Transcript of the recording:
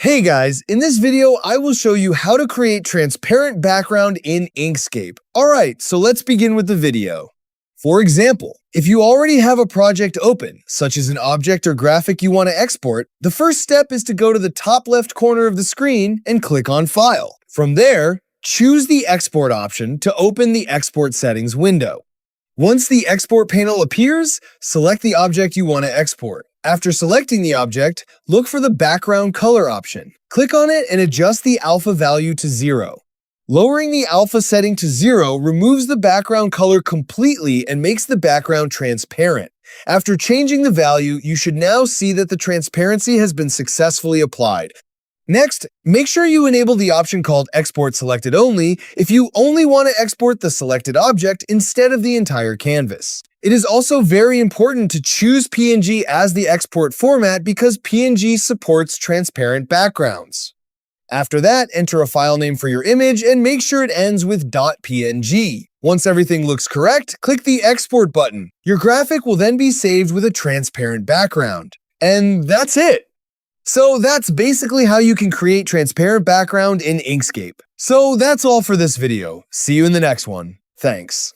Hey guys, in this video, I will show you how to create transparent background in Inkscape. Alright, so let's begin with the video. For example, if you already have a project open, such as an object or graphic you want to export, the first step is to go to the top left corner of the screen and click on File. From there, choose the Export option to open the Export Settings window. Once the Export panel appears, select the object you want to export. After selecting the object, look for the background color option. Click on it and adjust the alpha value to 0. Lowering the alpha setting to 0 removes the background color completely and makes the background transparent. After changing the value, you should now see that the transparency has been successfully applied. Next, make sure you enable the option called Export Selected Only if you only want to export the selected object instead of the entire canvas. It is also very important to choose PNG as the export format because PNG supports transparent backgrounds. After that, enter a file name for your image and make sure it ends with .png. Once everything looks correct, click the Export button. Your graphic will then be saved with a transparent background. And that's it! So that's basically how you can create transparent background in Inkscape. So that's all for this video. See you in the next one. Thanks.